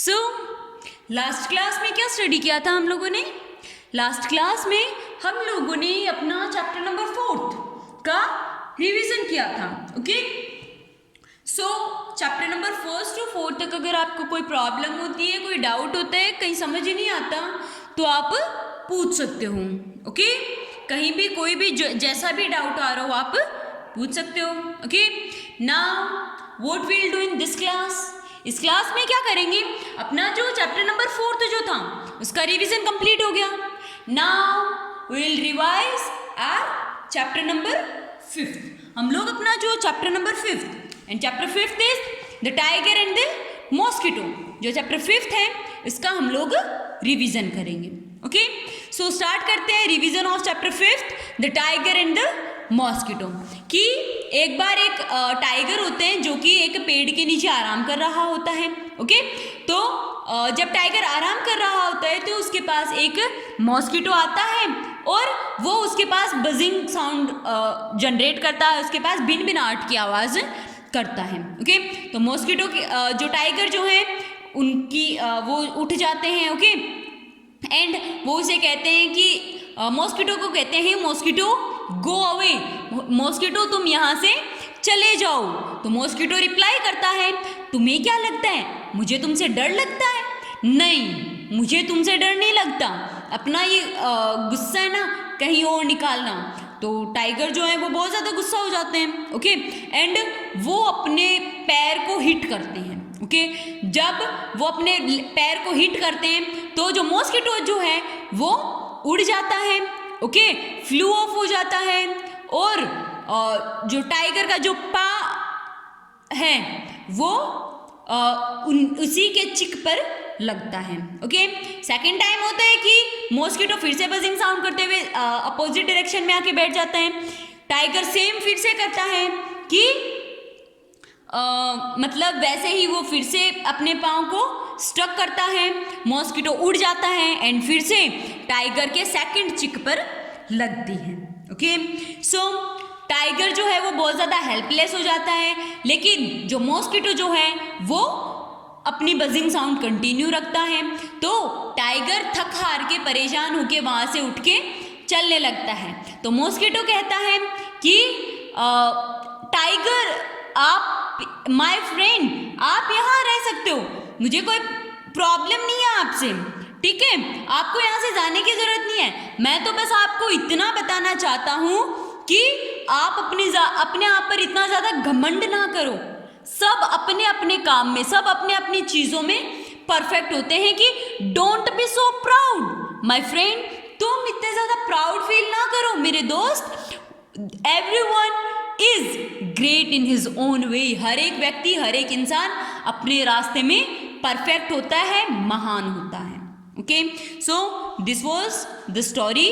So last class में क्या study किया था हम लोगों ने? लास्ट क्लास में हम लोगों ने अपना चैप्टर नंबर 4 का रिवीजन किया था. Okay, so chapter number 1 to 4 तक अगर आपको कोई प्रॉब्लम होती है, कोई डाउट होता है, कहीं समझ ही नहीं आता, तो आप पूछ सकते हो. ओके, कहीं भी कोई भी जैसा भी डाउट आ रहा हो आप पूछ सकते हो. Okay, now what will do in this class? इस क्लास में क्या करेंगे? अपना जो चैप्टर नंबर 4 जो था उसका रिवीजन कंप्लीट हो गया. Now we will revise our chapter number 5. हम लोग अपना जो chapter number 5 and chapter 5 is the tiger and the mosquito, जो चैप्टर 5 है इसका हम लोग रिवीजन करेंगे. ओके, सो स्टार्ट करते हैं revision of chapter 5 the tiger and the mosquito. कि एक बार एक टाइगर होते हैं जो कि एक पेड़ के नीचे आराम कर रहा होता है. ओके, तो जब टाइगर आराम कर रहा होता है तो उसके पास एक मॉस्किटो आता है और वो उसके पास बजिंग साउंड जनरेट करता है, उसके पास बिन बिनाहट की आवाज़ करता है. ओके, तो मॉस्किटो की जो टाइगर जो है उनकी वो उठ जाते हैं. ओके, एंड वो उसे कहते हैं कि मॉस्किटो को कहते हैं मॉस्किटो गो अवे, मॉस्किटो तुम यहाँ से चले जाओ. तो मॉस्किटो रिप्लाई करता है, तुम्हें क्या लगता है मुझे तुमसे डर लगता है? नहीं, मुझे तुमसे डर नहीं लगता. अपना ये गुस्सा है ना कहीं और निकालना. तो टाइगर जो है वो बहुत ज़्यादा गुस्सा हो जाते हैं. ओके, एंड वो अपने पैर को हिट करते हैं. ओके, जब वो अपने पैर को हिट करते हैं तो जो मॉस्किटो जो है वो उड़ जाता है. ओके, फ्लू ऑफ हो जाता है और जो टाइगर का जो पा है वो उसी के चिक पर लगता है. ओके, सेकेंड टाइम होता है कि मॉस्किटो फिर से बजिंग साउंड करते हुए अपोजिट डायरेक्शन में आके बैठ जाता है. टाइगर सेम फिर से करता है कि मतलब वैसे ही वो फिर से अपने पाँव को स्टक करता है. मॉस्किटो उड़ जाता है एंड फिर से टाइगर के सेकंड चिक पर लगती है. ओके, सो टाइगर जो है वो बहुत ज़्यादा हेल्पलेस हो जाता है, लेकिन जो मॉस्किटो जो है वो अपनी बजिंग साउंड कंटिन्यू रखता है. तो टाइगर थक हार के परेशान होके वहाँ से उठ के चलने लगता है. तो मॉस्किटो कहता है कि टाइगर आप माय फ्रेंड आप यहाँ रह सकते हो, मुझे कोई प्रॉब्लम नहीं है आपसे. ठीक है, आपको यहाँ से जाने की ज़रूरत नहीं है. मैं तो बस आपको इतना बताना चाहता हूँ कि आप अपने आप पर इतना ज़्यादा घमंड ना करो. सब अपने अपने काम में, सब अपने अपनी चीज़ों में परफेक्ट होते हैं कि don't be so proud my friend. तुम इतने ज़्यादा प्राउड फील ना करो मेरे दोस्त. Everyone is great in his own way. हर एक व्यक्ति, हर एक इंसान अपने रास्ते में परफेक्ट होता है, महान होता है. Okay, so this was the story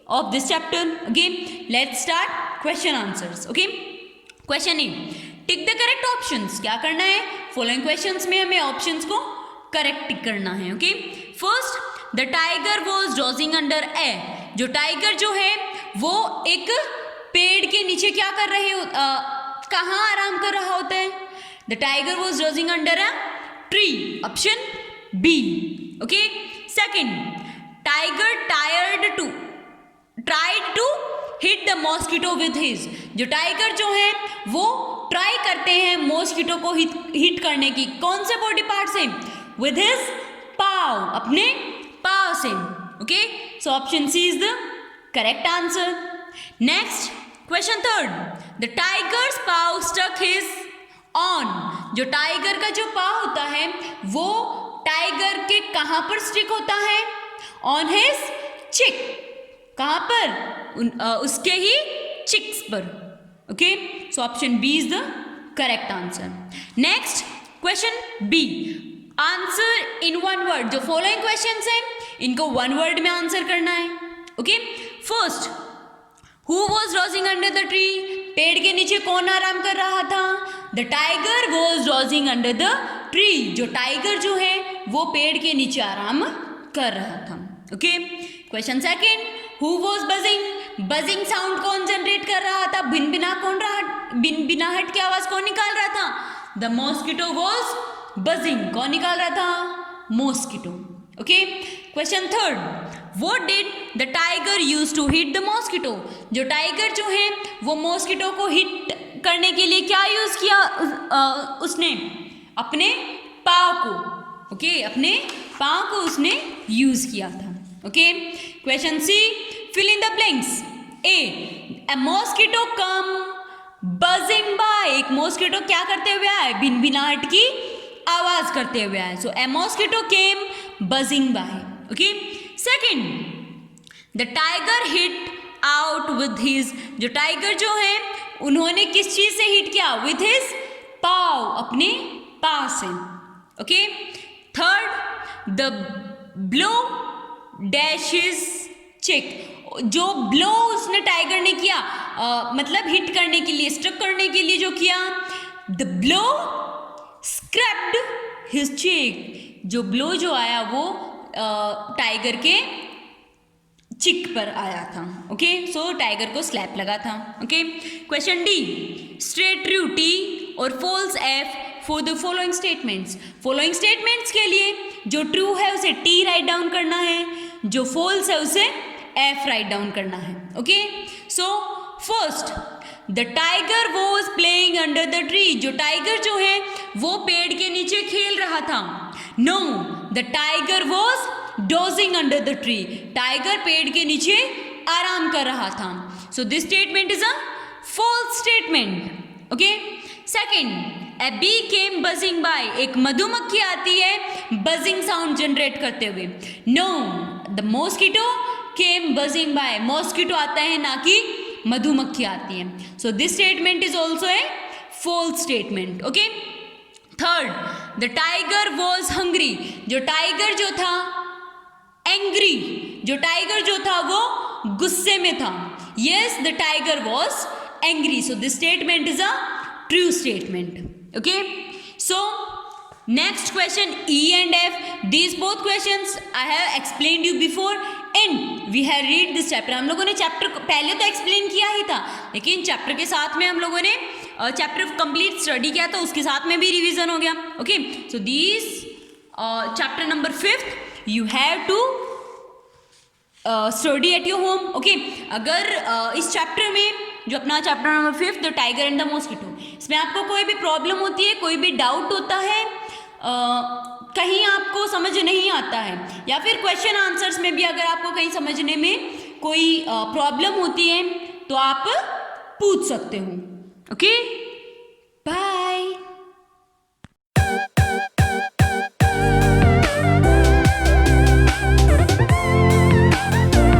of this chapter. Okay, let's start question answers. Okay, question A, tick the correct options. क्या करना है? फॉलोइंग क्वेश्चंस में हमें ऑप्शंस को करेक्ट टिक करना है. Okay, first, the tiger was dozing under a. जो tiger जो है वो एक पेड़ के नीचे क्या कर रहे हो, कहाँ आराम कर रहा होता है? The tiger was dozing under a tree. Option B. Okay, second, tiger tried to hit the mosquito with his. जो टाइगर जो है वो ट्राई करते हैं मॉस्किटो को हिट करने की. कौन से बॉडी पार्ट से? विथ हिज पाव, अपने पाव से. Okay, so option C is the correct answer. Next, question third, the tiger's paw stuck his on. जो टाइगर का जो पाव होता है वो टाइगर के कहाँ पर स्टिक होता है? ऑन हिज चिक. कहाँ पर? उसके ही चिक्स पर. Okay, so option B is the correct answer. Next, question B, answer in one word. जो फॉलोइंग क्वेश्चंस हैं इनको वन वर्ड में आंसर करना है. Okay, first, who was dozing under the tree. पेड़ के नीचे कौन आराम कर रहा था? The tiger was dozing under the tree. जो टाइगर जो है वो पेड़ के नीचे आराम कर रहा था. Okay, question second, who was buzzing. Buzzing sound कौन जनरेट कर रहा था? बिन बिनाहट की आवाज कौन निकाल रहा था? द मॉस्किटो वॉज बजिंग, कौन निकाल रहा था? Mosquito. Okay, question third, what did the tiger use to hit the mosquito? जो टाइगर जो है वो मॉस्किटो को हिट करने के लिए क्या यूज किया? उसने अपने पाँव को, ओके, अपने पाँव को उसने यूज किया था। Okay, question C, fill in the blanks. A mosquito come buzzing by, एक मॉस्किटो क्या करते हुए आए? भिनभिनाहट की आवाज करते हुए आए। So a mosquito came buzzing by. Okay, second, the tiger hit out with his, जो टाइगर जो है उन्होंने किस चीज से हिट किया? विथ हिज पाव, अपने पाव से। Okay, third, the blow dashes चिक, जो ब्लो उसने टाइगर ने किया, मतलब हिट करने के लिए, स्ट्रक करने के लिए जो किया, द ब्लो स्क्रैप्ड हिज चिक, जो ब्लो जो आया वो टाइगर के चिक पर आया था। ओके, सो टाइगर को स्लैप लगा था। Okay, question D, state true T और false F for the following statements. Following statements के लिए जो ट्रू है उसे टी राइट डाउन करना है, जो फॉल्स है उसे एफ राइट डाउन करना है। Okay, so first, the tiger was playing under the tree, जो टाइगर जो है वो पेड़ के नीचे खेल रहा था। No, the tiger was dozing under the tree, tiger पेड़ के नीचे आराम कर रहा था। So this statement is a false statement. Okay, second, a bee came buzzing by, एक मधुमक्खी आती है बजिंग साउंड जनरेट करते हुए। No, the mosquito came buzzing bye, mosquito आता है ना कि मधुमक्खी आती है। So this statement is also a false statement. Okay, third, the tiger was hungry, जो टाइगर जो था एंग्री, जो टाइगर जो था वो गुस्से में था। Yes, the tiger was angry, so this statement is a true statement. Okay, so next question E and F, these both questions I have explained you before and we have read this chapter। हम लोगों ने chapter पहले तो explain किया ही था, लेकिन chapter के साथ में हम लोगों ने चैप्टर कंप्लीट स्टडी किया तो उसके साथ में भी रिवीजन हो गया। Okay, so this chapter number 5th you have to study at your home. Okay, अगर इस चैप्टर में जो अपना chapter number 5 the tiger and the mosquito, इसमें आपको कोई भी प्रॉब्लम होती है, कोई भी डाउट होता है, कहीं आपको समझ नहीं आता है, या फिर क्वेश्चन आंसर्स में भी अगर आपको कहीं समझने में कोई प्रॉब्लम होती है तो आप पूछ सकते हो। ओके।